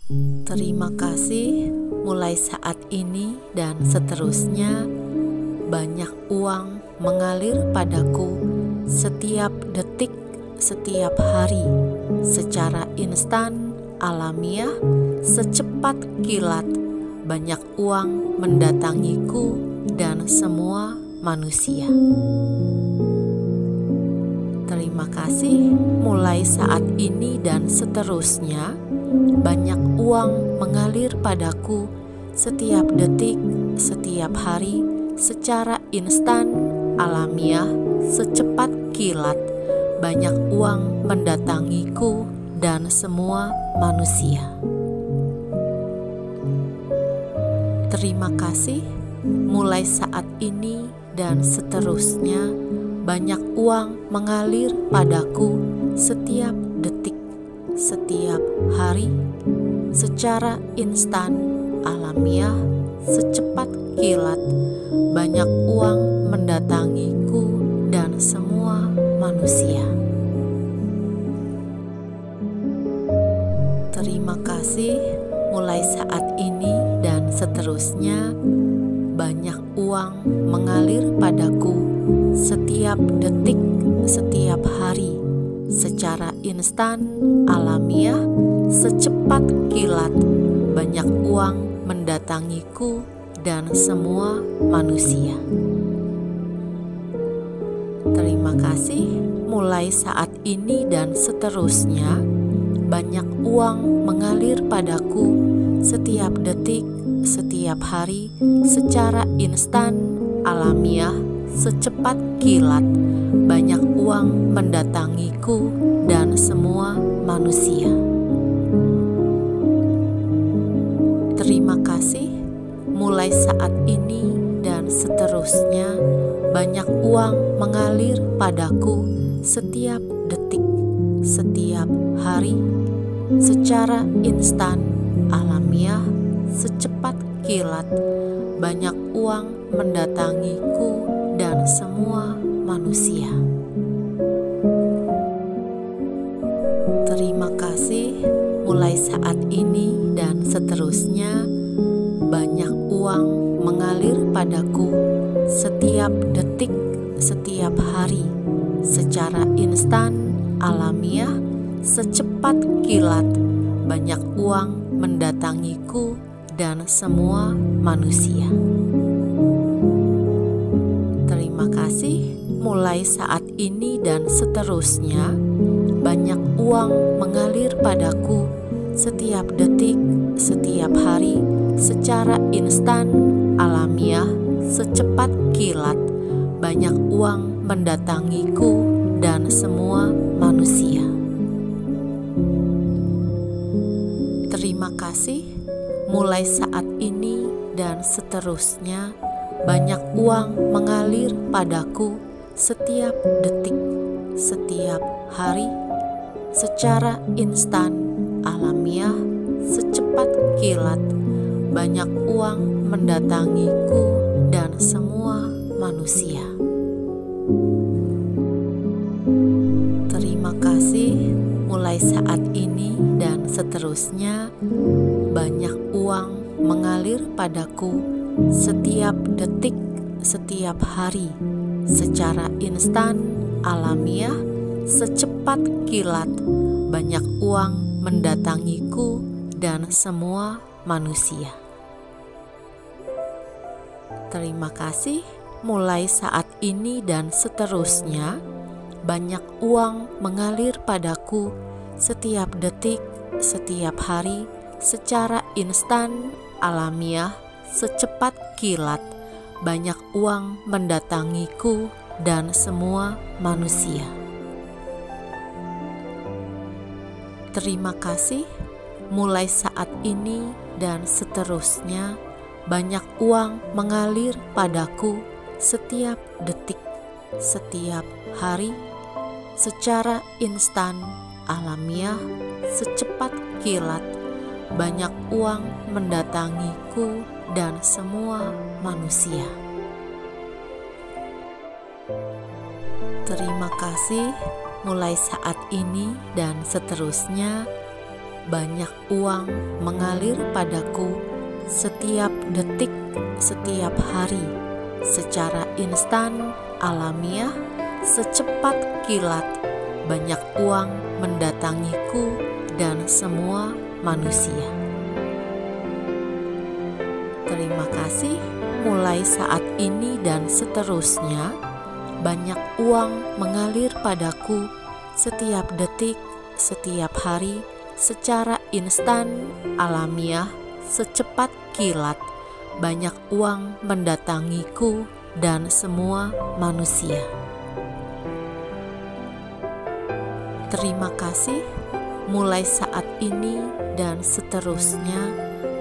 Terima kasih, mulai saat ini dan seterusnya banyak uang mengalir padaku setiap detik, setiap hari, secara instan, alamiah, secepat kilat. Banyak uang mendatangiku dan semua manusia. Terima kasih, mulai saat ini dan seterusnya banyak uang mengalir padaku setiap detik, setiap hari, secara instan, alamiah, secepat kilat. Banyak uang mendatangiku dan semua manusia. Terima kasih, mulai saat ini dan seterusnya banyak uang mengalir padaku setiap detik, setiap hari, secara instan, alamiah, secepat kilat. Banyak uang mendatangiku dan semua manusia. Terima kasih, mulai saat ini dan seterusnya banyak uang mengalir padaku setiap detik, setiap hari, secara instan, alamiah, secepat kilat. Banyak uang mendatangiku dan semua manusia. Terima kasih, mulai saat ini dan seterusnya banyak uang mengalir padaku setiap detik, setiap hari, secara instan, alamiah, secepat kilat. Banyak uang mendatangiku dan semua manusia. Terima kasih, mulai saat ini dan seterusnya banyak uang mengalir padaku setiap detik, setiap hari, secara instan, alamiah, secepat kilat. Banyak uang mendatangiku dan semua manusia. Terima kasih, mulai saat ini dan seterusnya banyak uang mengalir padaku setiap detik, setiap hari, secara instan, alamiah, secepat kilat. Banyak uang mendatangiku dan semua manusia. Terima kasih, mulai saat ini dan seterusnya banyak uang mengalir padaku setiap detik, setiap hari, secara instan, alamiah, secepat kilat. Banyak uang mendatangiku dan semua manusia. Terima kasih, mulai saat ini dan seterusnya banyak uang mengalir padaku setiap detik, setiap hari, secara instan, alamiah, secepat kilat. Banyak uang mendatangiku dan semua manusia. Terima kasih, mulai saat ini dan seterusnya banyak uang mengalir padaku setiap detik, setiap hari, secara instan, alamiah, secepat kilat. Banyak uang mendatangiku dan semua manusia. Terima kasih, mulai saat ini dan seterusnya banyak uang mengalir padaku setiap detik, setiap hari, secara instan, alamiah, secepat kilat. Banyak uang mendatangiku dan semua manusia. Terima kasih, mulai saat ini dan seterusnya banyak uang mengalir padaku setiap detik, setiap hari, secara instan, alamiah, secepat kilat. Banyak uang mendatangiku dan semua manusia. Terima kasih, mulai saat ini dan seterusnya banyak uang mengalir padaku setiap detik, setiap hari, secara instan, alamiah, secepat kilat. Banyak uang mendatangiku dan semua manusia. Terima kasih. Mulai saat ini dan seterusnya, banyak uang mengalir padaku setiap detik, setiap hari, secara instan, alamiah, secepat kilat. Banyak uang mendatangiku dan semua manusia. Terima kasih. Mulai saat ini dan seterusnya,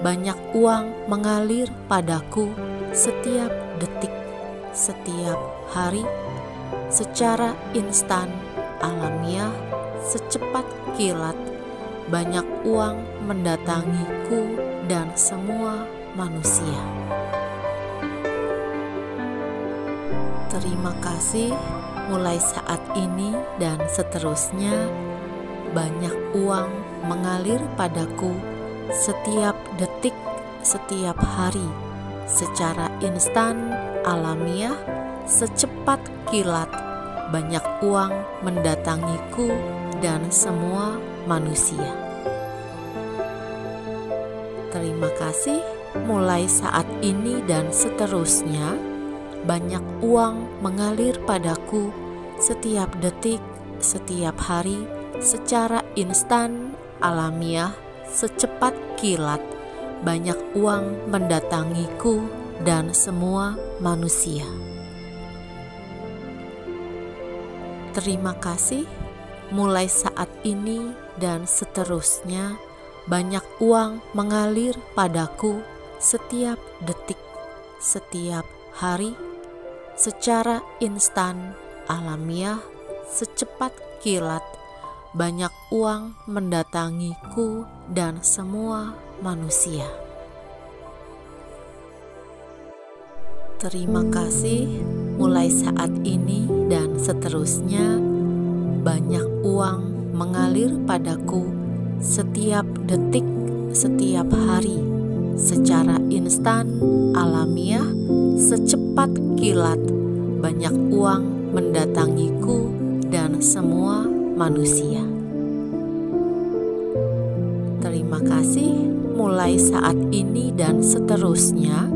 banyak uang mengalir padaku setiap detik, setiap hari, secara instan, alamiah, secepat kilat. Banyak uang mendatangiku dan semua manusia. Terima kasih. Mulai saat ini dan seterusnya, banyak uang mengalir padaku setiap detik, setiap hari, secara instan, alamiah, secepat kilat. Banyak uang mendatangiku dan semua manusia. Terima kasih. Mulai saat ini dan seterusnya, banyak uang mengalir padaku setiap detik, setiap hari, secara instan, alamiah, secepat kilat. Banyak uang mendatangiku dan semua manusia. Terima kasih. Mulai saat ini dan seterusnya, banyak uang mengalir padaku setiap detik, setiap hari, secara instan, alamiah, secepat kilat. Banyak uang mendatangiku dan semua manusia. Terima kasih. Mulai saat ini dan seterusnya, banyak uang mengalir padaku setiap detik, setiap hari, secara instan, alamiah, secepat kilat. Banyak uang mendatangiku dan semua manusia. Terima kasih. Mulai saat ini dan seterusnya,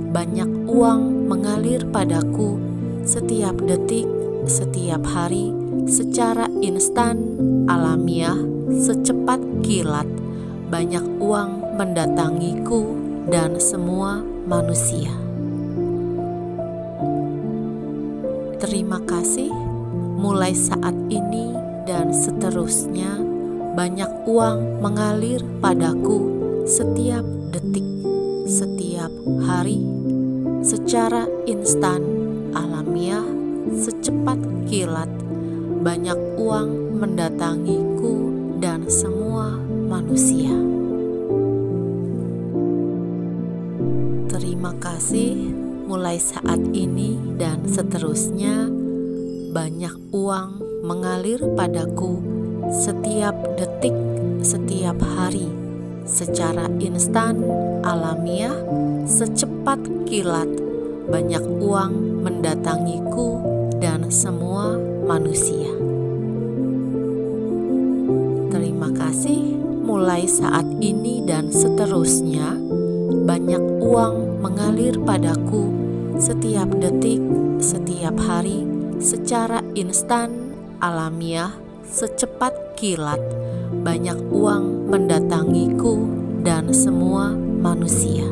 banyak uang mengalir padaku setiap detik, setiap hari, secara instan, alamiah, secepat kilat. Banyak uang mendatangiku dan semua manusia. Terima kasih. Mulai saat ini dan seterusnya, banyak uang mengalir padaku setiap detik, setiap hari, secara instan, alamiah, secepat kilat. Banyak uang mendatangiku dan semua manusia. Terima kasih. Mulai saat ini dan seterusnya, banyak uang mengalir padaku setiap detik, setiap hari, secara instan, alamiah, secepat kilat. Banyak uang mendatangiku dan semua manusia. Terima kasih. Mulai saat ini dan seterusnya, banyak uang mengalir padaku setiap detik, setiap hari, secara instan, alamiah, secepat kilat. Banyak uang mendatangiku dan semua manusia.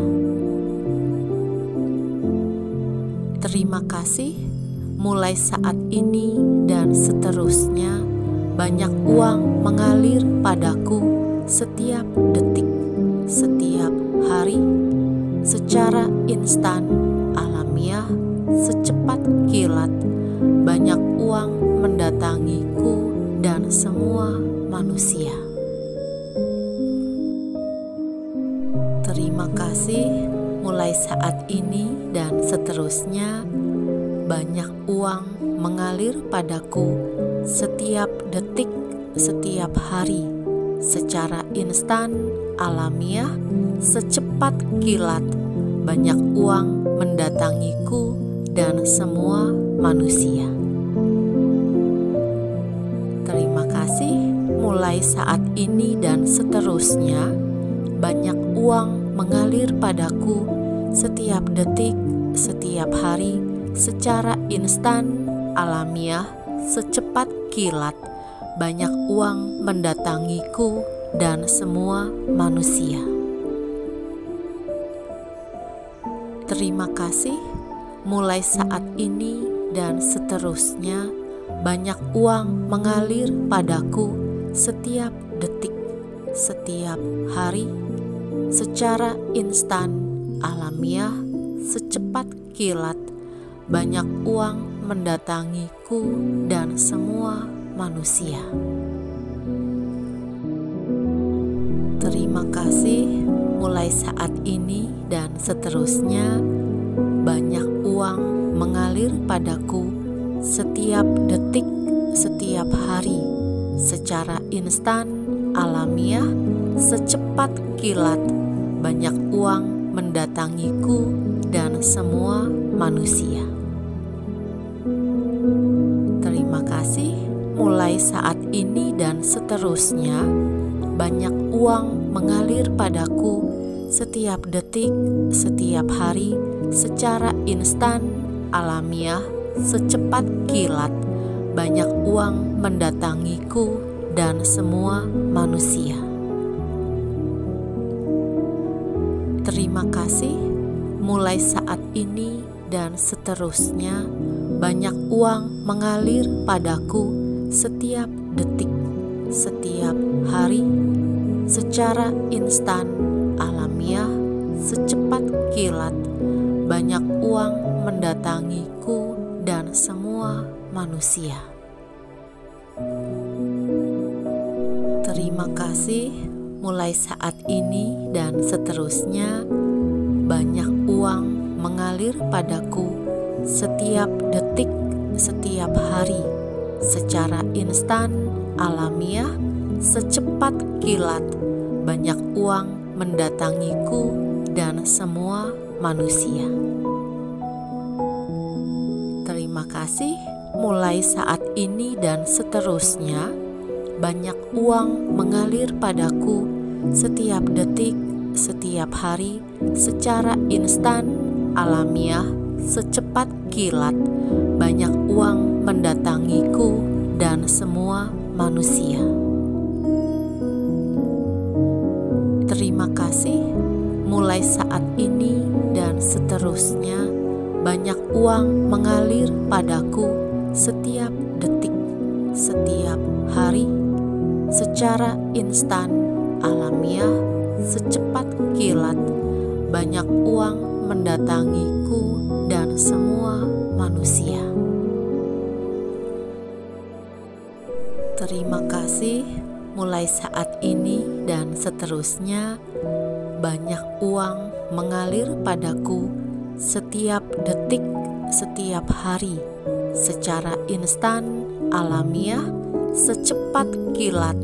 Terima kasih. Mulai saat ini dan seterusnya, banyak uang mengalir padaku setiap detik, setiap hari, secara instan, alamiah, secepat kilat. Banyak uang mendatangiku dan semua manusia. Terima kasih. Mulai saat ini dan seterusnya, banyak uang mengalir padaku setiap detik, setiap hari, secara instan, alamiah, secepat kilat, banyak uang mendatangiku dan semua manusia. Terima kasih, mulai saat ini dan seterusnya, banyak uang mengalir padaku setiap detik, setiap hari, secara instan, alamiah, secepat kilat, banyak uang mendatangiku dan semua manusia. Terima kasih, mulai saat ini dan seterusnya, banyak uang mengalir padaku setiap detik, setiap hari, secara instan, alamiah, secepat kilat, banyak uang mendatangiku dan semua manusia. Terima kasih, mulai saat ini dan seterusnya, banyak uang mengalir padaku setiap detik, setiap hari, secara instan, alamiah, secepat kilat, banyak uang mendatangiku dan semua manusia. Terima kasih, mulai saat ini dan seterusnya, banyak uang mengalir padaku setiap detik, setiap hari, secara instan, alamiah, secepat kilat, banyak uang mendatangiku dan semua manusia. Terima kasih, mulai saat ini dan seterusnya, banyak uang mengalir padaku setiap detik, setiap hari, secara instan, alamiah, secepat kilat, banyak uang mendatangiku dan semua manusia. Terima kasih, mulai saat ini dan seterusnya, banyak uang mengalir padaku setiap detik, setiap hari, secara instan, alamiah, secepat kilat, banyak uang mendatangiku dan semua manusia. Terima kasih, mulai saat ini dan seterusnya, banyak uang mengalir padaku setiap detik, setiap hari, secara instan, alamiah, secepat kilat, banyak uang mendatangiku dan semua manusia. Terima kasih, mulai saat ini dan seterusnya, banyak uang mengalir padaku setiap detik, setiap hari, secara instan, alamiah, secepat kilat, banyak uang mendatangiku dan semua manusia. Terima kasih, mulai saat ini dan seterusnya, banyak uang mengalir padaku setiap detik, setiap hari, secara instan, alamiah, secepat kilat,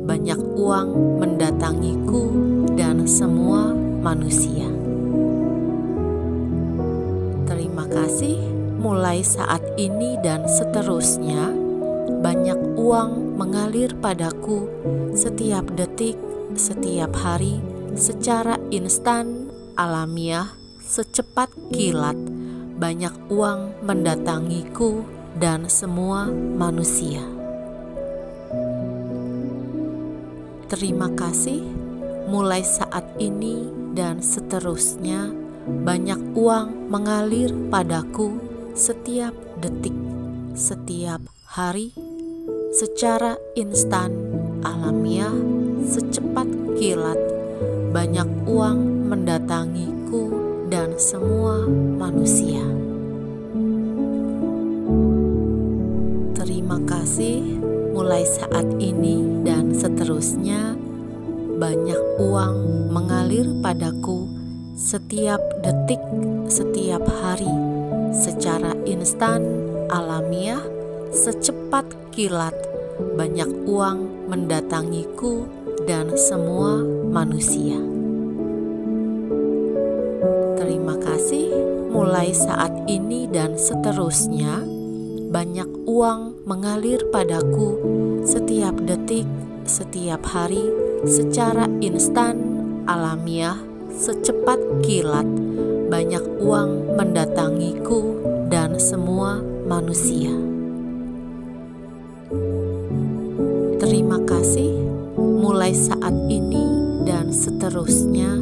banyak uang mendatangiku dan semua manusia. Terima kasih, mulai saat ini dan seterusnya, banyak uang mengalir padaku setiap detik, setiap hari, secara instan, alamiah, secepat kilat, banyak uang mendatangiku dan semua manusia. Terima kasih, mulai saat ini dan seterusnya, banyak uang mengalir padaku setiap detik, setiap hari, secara instan, alamiah, secepat kilat, banyak uang mendatangiku dan semua manusia. Terima kasih, mulai saat ini dan seterusnya, banyak uang mengalir padaku setiap detik, setiap hari, secara instan, alamiah, secepat kilat, banyak uang mendatangiku dan semua manusia. Terima kasih, mulai saat ini dan seterusnya, banyak uang mengalir padaku setiap detik, setiap hari, secara instan, alamiah, secepat kilat. Banyak uang mendatangiku dan semua manusia. Terima kasih, mulai saat ini dan seterusnya,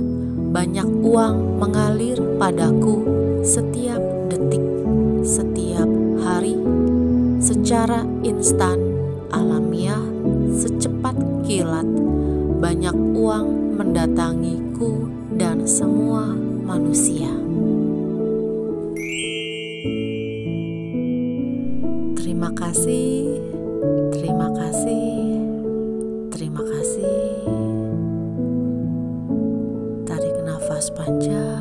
banyak uang mengalir padaku setiap detik, setiap hari, secara instan, alamiah, secepat kilat. Banyak uang mendatangiku dan semua manusia. Terima kasih, terima kasih, terima kasih. Tarik nafas panjang,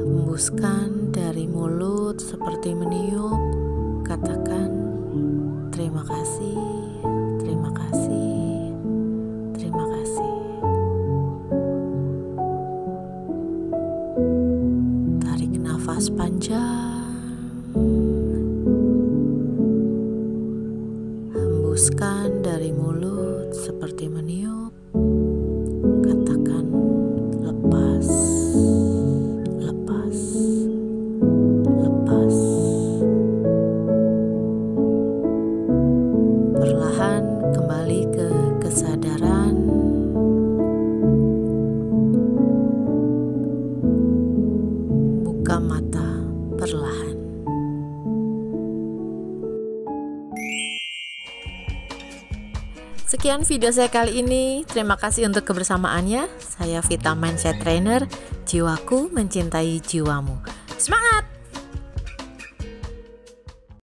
hembuskan dari mulut seperti meniup. Katakan terima kasih, terima kasih, terima kasih. Tarik nafas panjang, hembuskan dari mulut seperti meniup. Katakan lepas, lepas, lepas. Perlahan kembali ke kesadaran. Buka mata perlahan. Sekian video saya kali ini. Terima kasih untuk kebersamaannya. Saya Vita Mindset Trainer. Jiwaku mencintai jiwamu. Semangat!